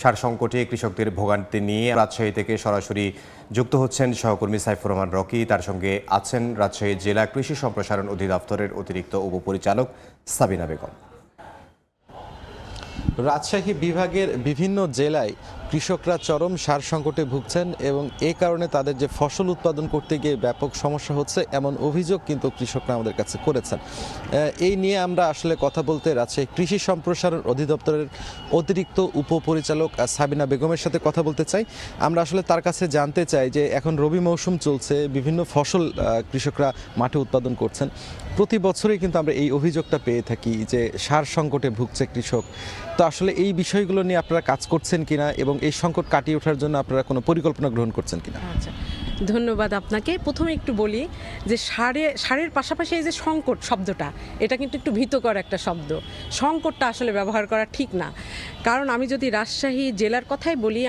সার সংকটে কৃষকদের ভোগান্তি নিয়ে রাজশাহী থেকে সরাসরি যুক্ত হচ্ছেন সহকর্মী সাইফুর রহমান রকি। তার সঙ্গে আছেন রাজশাহী জেলা কৃষি সম্প্রসারণ অধিদপ্তরের অতিরিক্ত উপপরিচালক সাবিনা বেগম। রাজশাহী বিভাগের বিভিন্ন জেলায় কৃষকরা চরম সার সংকটে ভুগছেন এবং এই কারণে তাদের যে ফসল উৎপাদন করতে গিয়ে ব্যাপক সমস্যা হচ্ছে এমন অভিযোগ কিন্তু কৃষকরা আমাদের কাছে করেছেন। এই নিয়ে আমরা আসলে কথা বলতে রাজশাহী কৃষি সম্প্রসারণ অধিদপ্তরের অতিরিক্ত উপপরিচালক সাবিনা বেগমের সাথে কথা বলতে চাই। আমরা আসলে তার কাছে জানতে চাই যে এখন রবি মৌসুম চলছে, বিভিন্ন ফসল কৃষকরা মাঠে উৎপাদন করছেন। প্রতি বছরই কিন্তু আমরা এই অভিযোগটা পেয়ে থাকি যে সার সংকটে ভুগছে কৃষক। তো আসলে এই বিষয়গুলো নিয়ে আপনারা কাজ করছেন কিনা এবং এই সংকট কাটিয়ে ওঠার জন্য আপনারা কোনো পরিকল্পনা গ্রহণ করছেন কিনা? আচ্ছা, ধন্যবাদ আপনাকে। প্রথমে একটু বলি যে সারের পাশাপাশি এই যে সংকট শব্দটা, এটা কিন্তু একটু ভীতকর একটা শব্দ। সংকটটা আসলে ব্যবহার করা ঠিক না। কারণ আমি যদি রাজশাহী জেলার কথাই বলি,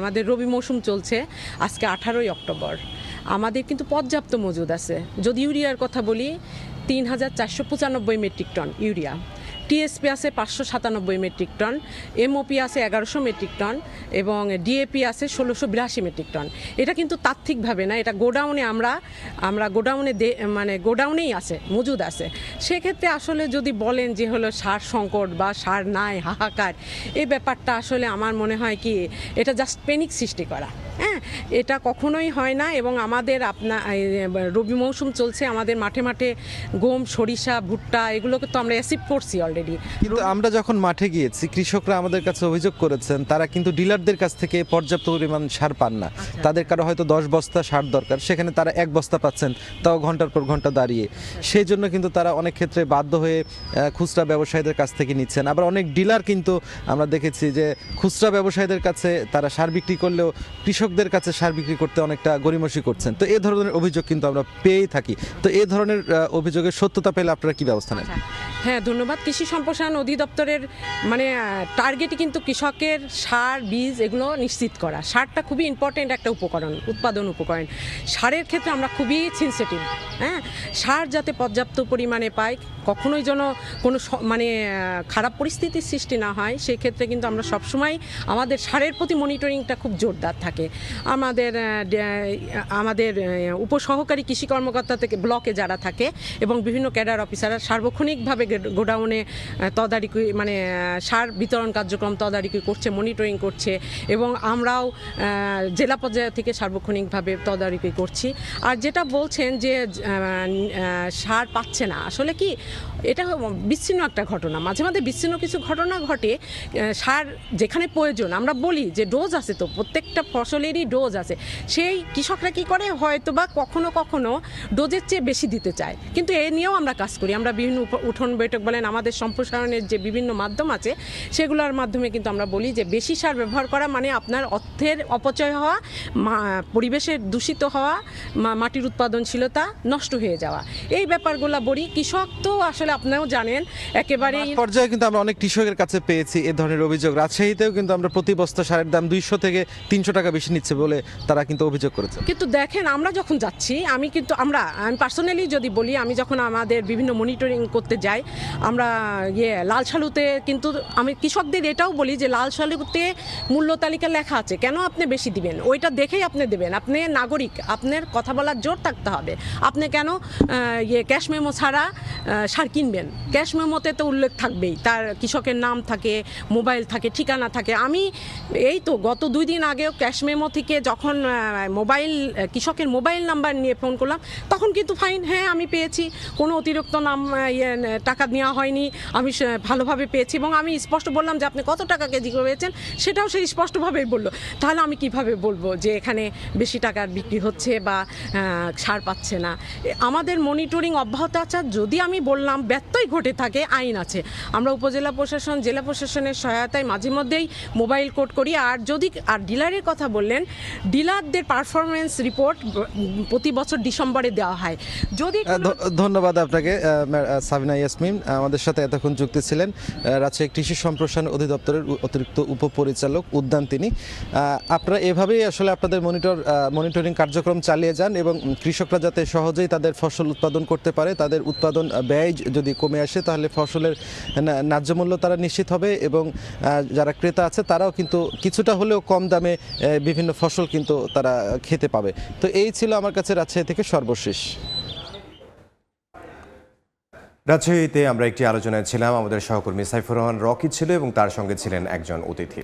আমাদের রবি মৌসুম চলছে আজকে 18ই অক্টোবর। আমাদের কিন্তু পর্যাপ্ত মজুদ আছে। যদি ইউরিয়ার কথা বলি 3495 মেট্রিক টন ইউরিয়া, টিএসপি আছে 597 মেট্রিক টন, এমওপি আছে 1100 মেট্রিক টন এবং ডিএপি আছে 1682 মেট্রিক টন। এটা কিন্তু তাত্ত্বিকভাবে না, এটা গোডাউনে আমরা গোডাউনেই আছে, মজুদ আছে। সেক্ষেত্রে আসলে যদি বলেন যে হলো সার সংকট বা সার নাই, হাহাকার, এই ব্যাপারটা আসলে আমার মনে হয় কি এটা জাস্ট প্যানিক সৃষ্টি করা। হ্যাঁ, এটা কখনোই হয় না। এবং আমাদের রবি মৌসুম চলছে, আমাদের মাঠে মাঠে গম, সরিষা, ভুট্টা এগুলোকে তো আমরা অ্যাসিভ করছি অলরেডি। কিন্তু আমরা যখন মাঠে গিয়েছি, কৃষকরা আমাদের কাছে অভিযোগ করেছেন তারা কিন্তু ডিলারদের কাছ থেকে পর্যাপ্ত পরিমাণ সার পান না। তাদের কারো হয়তো 10 বস্তা সার দরকার, সেখানে তারা 1 বস্তা পাচ্ছেন, তাও ঘন্টার পর ঘন্টা দাঁড়িয়ে। সেই জন্য কিন্তু তারা অনেক ক্ষেত্রে বাধ্য হয়ে খুচরা ব্যবসায়ীদের কাছ থেকে নিচ্ছেন। আবার অনেক ডিলার কিন্তু আমরা দেখেছি যে খুচরা ব্যবসায়ীদের কাছে তারা সার বিক্রি করলেও কৃষকদের কাছে সার বিক্রি করতে অনেকটা গড়িমসি করছেন। তো এই ধরনের অভিযোগ কিন্তু আমরা পেয়েই থাকি। তো এই ধরনের অভিযোগের সত্যতা পেলে আপনারা কি ব্যবস্থা নেন? হ্যাঁ, ধন্যবাদ। কৃষি সম্প্রসারণ অধিদপ্তরের টার্গেটই কিন্তু কৃষকের সার, বীজ এগুলো নিশ্চিত করা। সারটা খুবই ইম্পর্টেন্ট একটা উৎপাদন উপকরণ। সারের ক্ষেত্রে আমরা খুবই সেনসিটিভ। হ্যাঁ, সার যাতে পর্যাপ্ত পরিমাণে পায়, কখনোই যেন কোনো খারাপ পরিস্থিতির সৃষ্টি না হয়, সেই ক্ষেত্রে কিন্তু আমরা সবসময় আমাদের সারের প্রতি মনিটরিংটা খুব জোরদার থাকে। আমাদের উপসহকারী কৃষি কর্মকর্তা থেকে ব্লকে যারা থাকে এবং বিভিন্ন ক্যাডার অফিসাররা সার্বক্ষণিকভাবে গোডাউনে তদারকি সার বিতরণ কার্যক্রম তদারকি করছে, মনিটরিং করছে এবং আমরাও জেলা পর্যায় থেকে সার্বক্ষণিকভাবে তদারকি করছি। আর যেটা বলছেন যে সার পাচ্ছে না, আসলে কি এটা বিচ্ছিন্ন একটা ঘটনা। মাঝে মাঝে বিচ্ছিন্ন কিছু ঘটনা ঘটে। সার যেখানে প্রয়োজন, আমরা বলি যে ডোজ আছে, তো প্রত্যেকটা ফসলেরই ডোজ আছে। সেই কৃষকরা কি করে, হয়তো বা কখনো কখনো ডোজের চেয়ে বেশি দিতে চায়। কিন্তু এ নিয়েও আমরা কাজ করি। আমরা বিভিন্ন উঠোন বৈঠক বলেন, আমাদের সম্প্রসারণের যে বিভিন্ন মাধ্যম আছে সেগুলোর মাধ্যমে কিন্তু আমরা বলি যে বেশি সার ব্যবহার করা মানে আপনার অর্থের অপচয় হওয়া, পরিবেশের দূষিত হওয়া, মাটির উৎপাদনশীলতা নষ্ট হয়ে যাওয়া, এই ব্যাপারগুলো বলি। কৃষক তো আসলে আপনিও জানেন একেবারে পর্যায়ে কিন্তু আমরা অনেক কৃষকের কাছে পেয়েছি এ ধরনের অভিযোগ। রাজশাহীতেও কিন্তু আমরা প্রতি বস্তা সারের দাম 200 থেকে 300 টাকা বেশি নিচ্ছে বলে তারা কিন্তু অভিযোগ করেছে। কিন্তু দেখেন, আমরা যখন যাচ্ছি, আমি পার্সোনালি যদি বলি, আমি যখন আমাদের বিভিন্ন মনিটরিং করতে যাই, আমরা লাল সালুতে কিন্তু আমি কৃষকদের এটাও বলি যে লাল সালুতে মূল্য তালিকা লেখা আছে, কেন আপনি বেশি দিবেন? ওইটা দেখেই আপনি দেবেন। আপনি নাগরিক, আপনার কথা বলার জোর থাকতে হবে। আপনি কেন ক্যাশ মেমো ছাড়া সার কিনবেন? ক্যাশ মেমোতে তো উল্লেখ থাকবেই, তার কৃষকের নাম থাকে, মোবাইল থাকে, ঠিকানা থাকে। আমি এই তো গত 2 দিন আগেও ক্যাশ মেমো থেকে যখন কৃষকের মোবাইল নাম্বার নিয়ে ফোন করলাম, তখন কিন্তু ফাইন, হ্যাঁ আমি পেয়েছি, কোনো অতিরিক্ত টাকা নেওয়া হয়নি, আমি ভালোভাবে পেয়েছি। এবং আমি স্পষ্ট বললাম যে আপনি কত টাকা কেজি পেয়েছেন, সেটাও সে স্পষ্টভাবেই বলল। তাহলে আমি কিভাবে বলবো যে এখানে বেশি টাকার বিক্রি হচ্ছে বা সার পাচ্ছে না? আমাদের মনিটরিং অব্যাহত আছে। যদি আমি বললাম ব্যত্যয় ঘটে থাকে, আইন আছে। আমরা উপজেলা প্রশাসন, জেলা প্রশাসনের সহায়তায় মাঝে মধ্যেই মোবাইল কোড করি। আর ডিলারের কথা বললেন, ডিলারদের পারফরমেন্স রিপোর্ট প্রতি বছর ডিসেম্বরে দেওয়া হয়। যদি ধন্যবাদ আপনাকে সাবিনা ইয়াসমিন আমাদের সাথে এতক্ষণ যুক্ত ছিলেন। রাজশাহী কৃষি সম্প্রসারণ অধিদপ্তরের অতিরিক্ত উপপরিচালক উদ্যান তিনি। আপনারা এভাবেই আসলে আপনাদের মনিটরিং কার্যক্রম চালিয়ে যান এবং কৃষকরা যাতে সহজেই তাদের ফসল উৎপাদন করতে পারে, তাদের উৎপাদন ব্যয় যদি কমে আসে তাহলে ফসলের ন্যায্য মূল্য তারা নিশ্চিত হবে এবং যারা ক্রেতা আছে তারাও কিন্তু কিছুটা হলেও কম দামে বিভিন্ন ফসল কিন্তু তারা খেতে পাবে। তো এই ছিল আমার কাছে রাজশাহী থেকে সর্বশেষ। রাজশাহীতে আমরা একটি আলোচনায় ছিলাম, আমাদের সহকর্মী সাইফুর রহমান রকি ছিল এবং তার সঙ্গে ছিলেন একজন অতিথি।